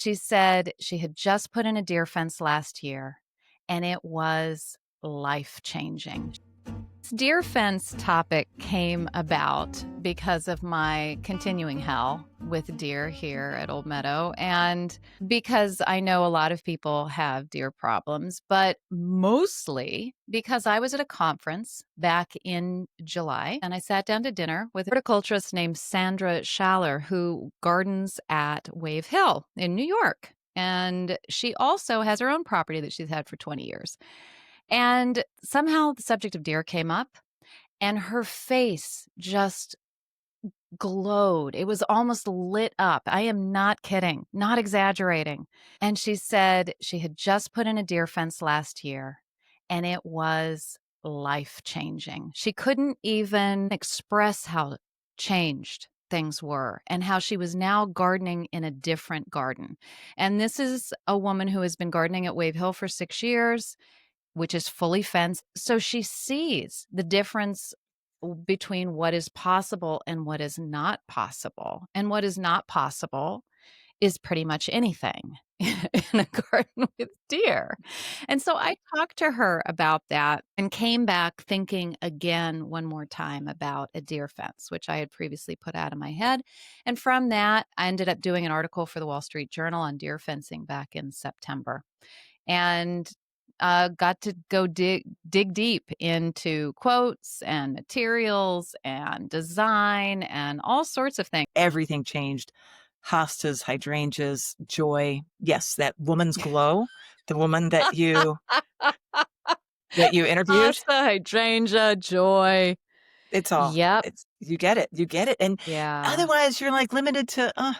She said she had just put in a deer fence last year, and it was life-changing. This deer fence topic came about because of my continuing hell with deer here at Old Meadow, and because I know a lot of people have deer problems, but mostly because I was at a conference back in July, and I sat down to dinner with a horticulturist named Sandra Schaller, who gardens at Wave Hill in New York. And she also has her own property that she's had for 20 years. And somehow the subject of deer came up, and her face just glowed. It was almost lit up. I am not kidding, not exaggerating. And she said she had just put in a deer fence last year, and it was life-changing. She couldn't even express how changed things were and how she was now gardening in a different garden. And this is a woman who has been gardening at Wave Hill for 6 years, which is fully fenced. So she sees the difference between what is possible and what is not possible. And what is not possible is pretty much anything in a garden with deer. And so I talked to her about that and came back thinking again one more time about a deer fence, which I had previously put out of my head. And from that, I ended up doing an article for the Wall Street Journal on deer fencing back in September. And got to go dig deep into quotes and materials and design and all sorts of things. Everything changed. Hostas, hydrangeas, joy. Yes, that woman's glow, the woman that you interviewed. Hosta, hydrangea, joy. It's all. Yep. It's you get it. You get it. And Yeah. otherwise you're like limited to